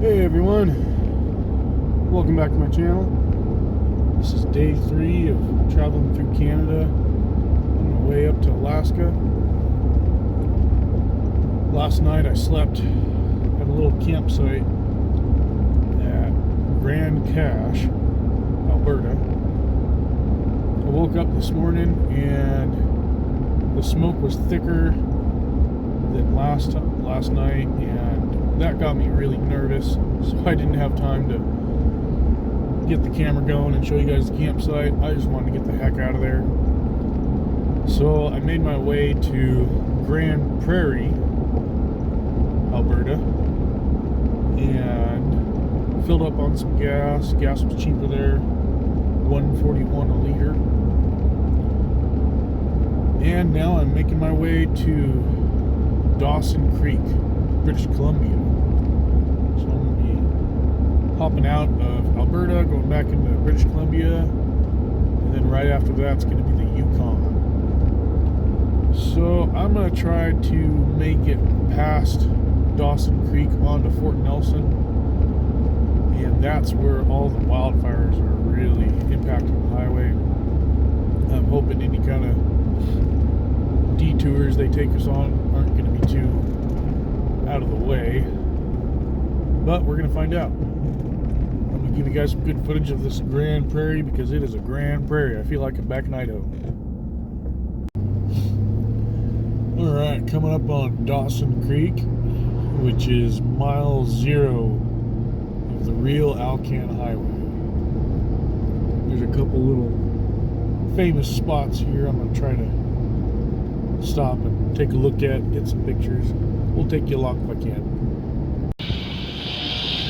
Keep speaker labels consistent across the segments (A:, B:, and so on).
A: Hey everyone, welcome back to my channel. This is day 3 of traveling through Canada on my way up to Alaska. Last night I slept at a little campsite at Grand Cache, Alberta. I woke up this morning and the smoke was thicker than last night, and that got me really nervous, so I didn't have time to get the camera going and show you guys the campsite. I just wanted to get the heck out of there. So I made my way to Grand Prairie, Alberta, and filled up on some gas. Gas was cheaper there, $1.41 a liter. And now I'm making my way to Dawson Creek, British Columbia. So I'm going to be hopping out of Alberta, going back into British Columbia, and then right after that's going to be the Yukon. So I'm going to try to make it past Dawson Creek onto Fort Nelson, and that's where all the wildfires are really impacting the highway. I'm hoping any kind of detours they take us on aren't going to be too out of the way, but we're going to find out. I'm going to give you guys some good footage of this Grand Prairie, because it is a grand prairie. I feel like I'm back in Idaho. Alright, coming up on Dawson Creek, which is mile 0 of the real AlCan highway. There's a couple little famous spots here I'm going to try to stop and take a look at, get some pictures. We'll take you along if I can.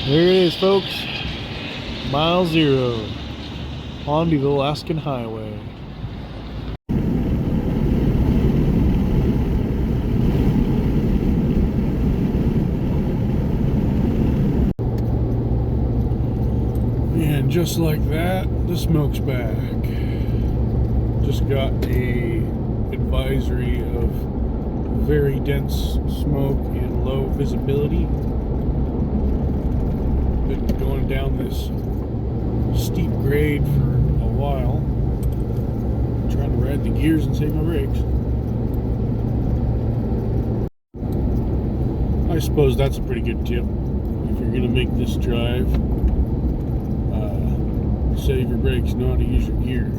A: There it is, folks. Mile 0 onto the Alaskan highway. And just like that, the smoke's back. Just got a advisory of very dense smoke and low visibility. Been going down this steep grade for a while, trying to ride the gears and save my brakes. I suppose that's a pretty good tip if you're going to make this drive. Save your brakes, know how to use your gears.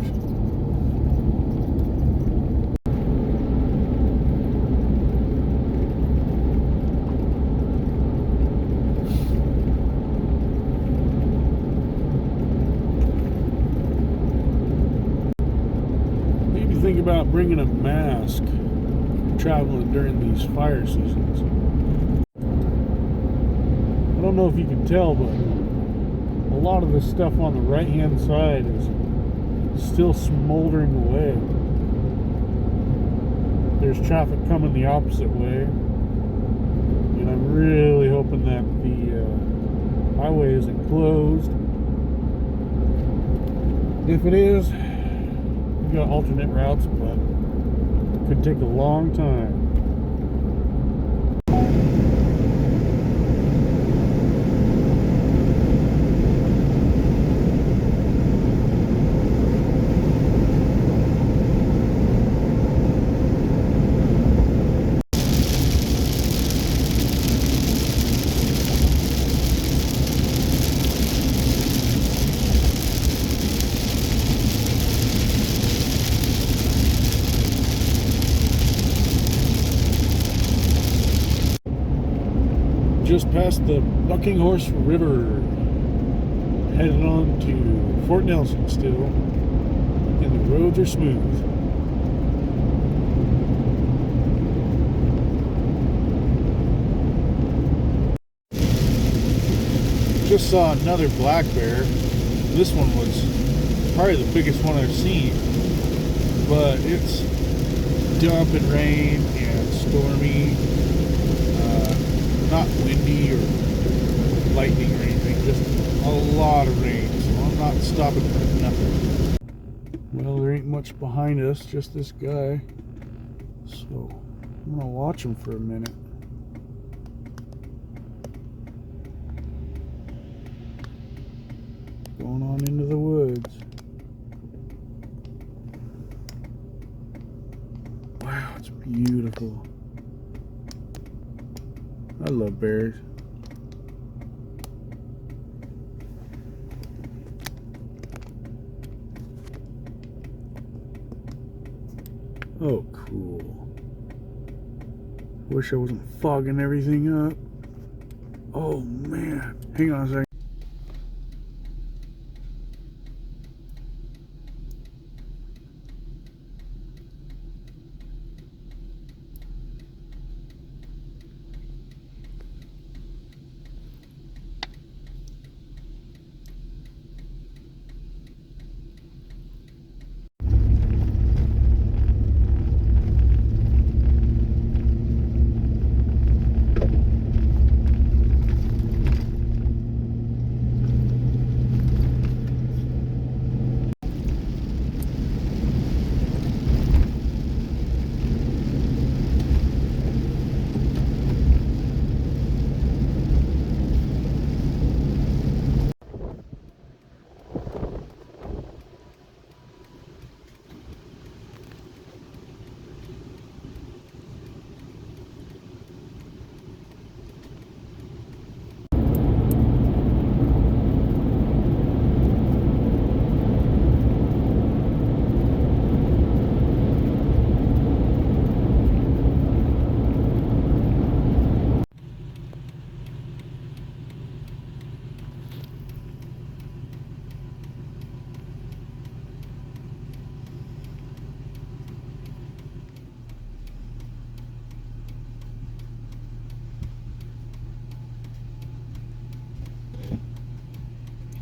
A: Think about bringing a mask traveling during these fire seasons. I don't know if you can tell, but a lot of the stuff on the right hand side is still smoldering away. There's traffic coming the opposite way, and I'm really hoping that the highway isn't closed. If it is, got alternate routes, but it could take a long time. Just past the Bucking Horse River, headed on to Fort Nelson still, and the roads are smooth. Just saw another black bear. This one was probably the biggest one I've seen, but it's dumping rain and stormy. Not windy or lightning or anything, just a lot of rain, so I'm not stopping for nothing. Well, there ain't much behind us, just this guy, so I'm gonna watch him for a minute. on into the woods. Wow, it's beautiful. I love bears. Oh, cool. Wish I wasn't fogging everything up. Oh man, hang on a second.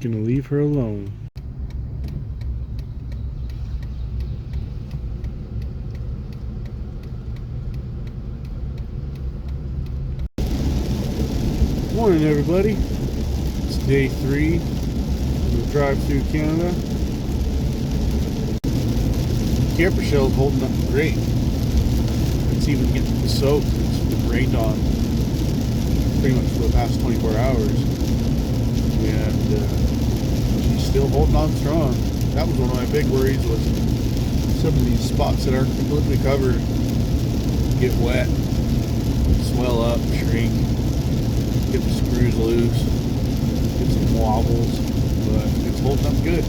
A: Gonna leave her alone. Morning, everybody. It's day 3 of the drive through Canada. Camper shell's holding up great. It's even getting soaked. It's been rained on pretty much for the past 24 hours. And she's still holding on strong. That was one of my big worries, was some of these spots that aren't completely covered get wet, swell up, shrink, get the screws loose, get some wobbles, but it's holding up good.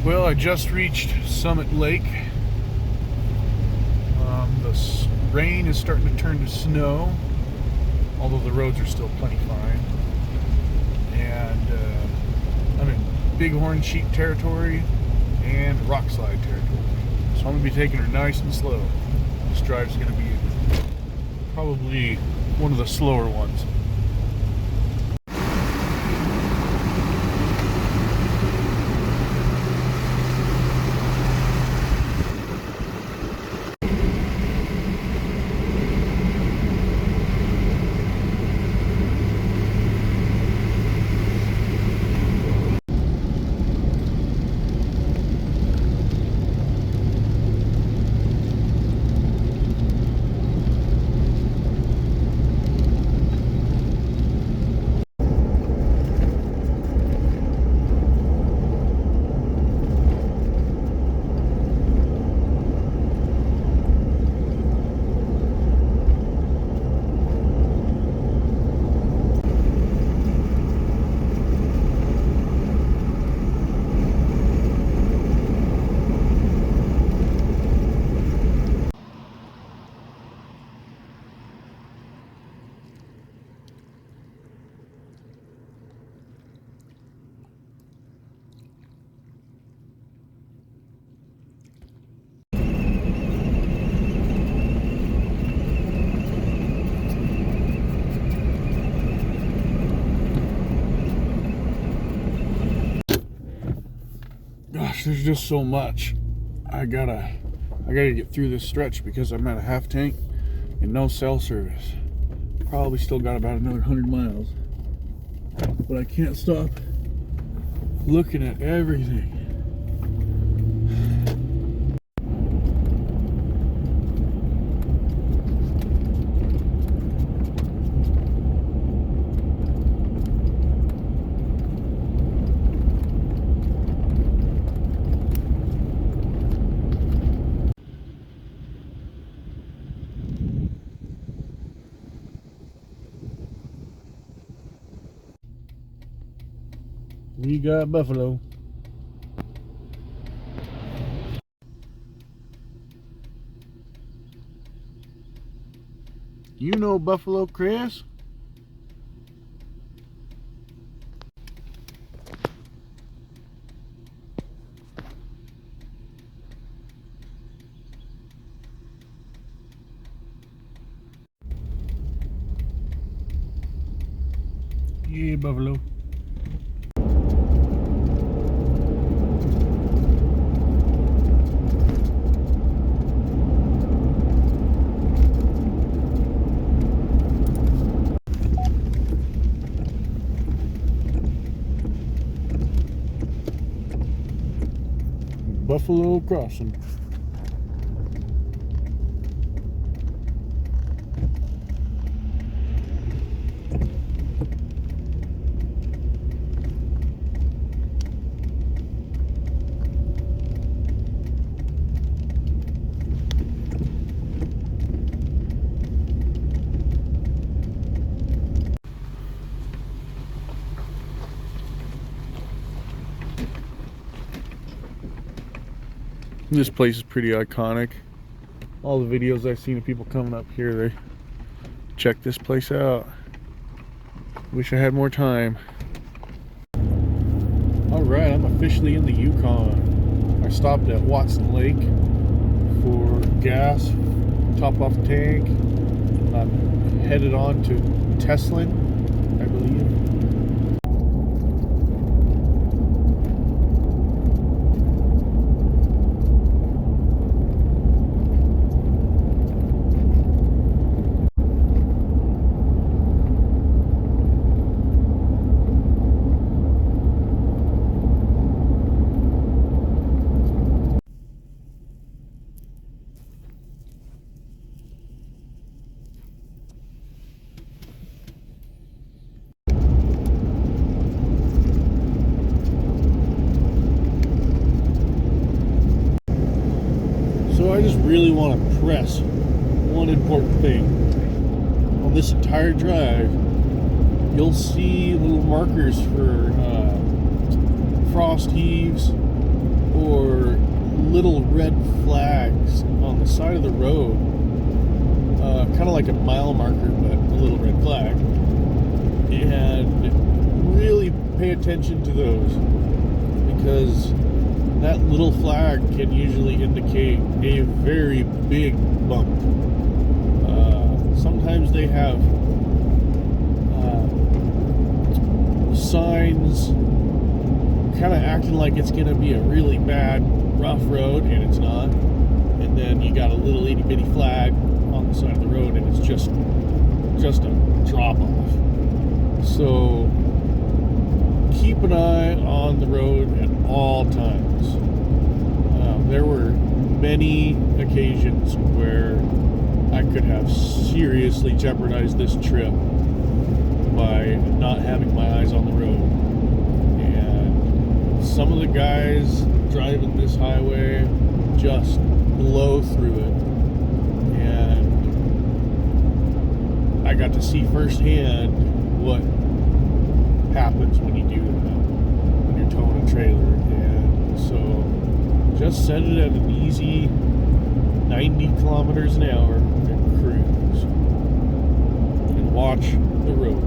A: Well, I just reached Summit Lake. The rain is starting to turn to snow, although the roads are still plenty fine. And I'm in Bighorn Sheep territory and rock slide territory. So I'm going to be taking her nice and slow. This drive's going to be probably one of the slower ones. there's just so much. I gotta get through this stretch because I'm at a half tank and no cell service. Probably still got about another 100 miles. But I can't stop looking at everything. We got buffalo. You know Buffalo, Chris? Yeah, buffalo. Buffalo crossing. This place is pretty iconic. All the videos I've seen of people coming up here, they check this place out. Wish I had more time. Alright, I'm officially in the Yukon. I stopped at Watson Lake for gas, top off the tank. I'm headed on to Teslin, I believe. So I just really want to press one important thing. On this entire drive, you'll see little markers for frost heaves or little red flags on the side of the road. Kind of like a mile marker, but a little red flag. And really pay attention to those, because that little flag can usually indicate a very big bump. Sometimes they have signs kind of acting like it's going to be a really bad, rough road, and it's not. And then you got a little itty bitty flag on the side of the road, and it's just a drop off. So keep an eye on the road at all times. There were many occasions where I could have seriously jeopardized this trip by not having my eyes on the road. And some of the guys driving this highway just blow through it. And I got to see firsthand what happens when you do that, when you're towing a trailer. And so just set it at an easy 90 kilometers an hour and cruise and watch the road.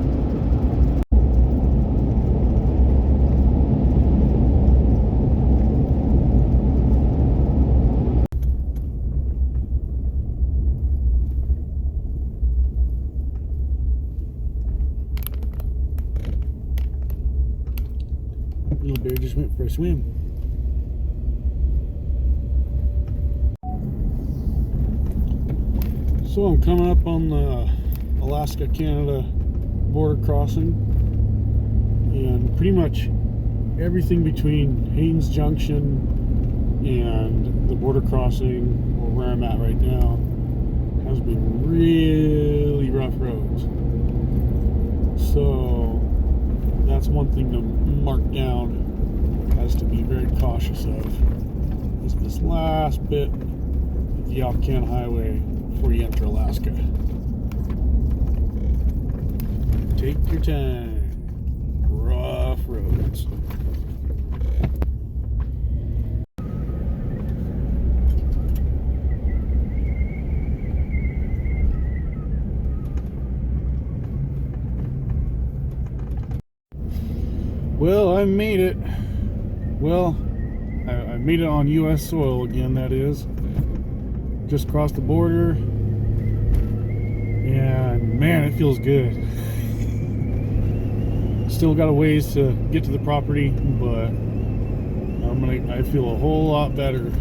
A: Little bear just went for a swim. So I'm coming up on the Alaska-Canada border crossing, and pretty much everything between Haynes Junction and the border crossing, or where I'm at right now, has been really rough roads. So that's one thing to mark down, has to be very cautious of, is this last bit of the AlCan highway before you enter Alaska. Take your time. Rough roads. Well, I made it. Well, I made it on U.S. soil again, that is. Just crossed the border. And man, it feels good. Still got a ways to get to the property, but I feel a whole lot better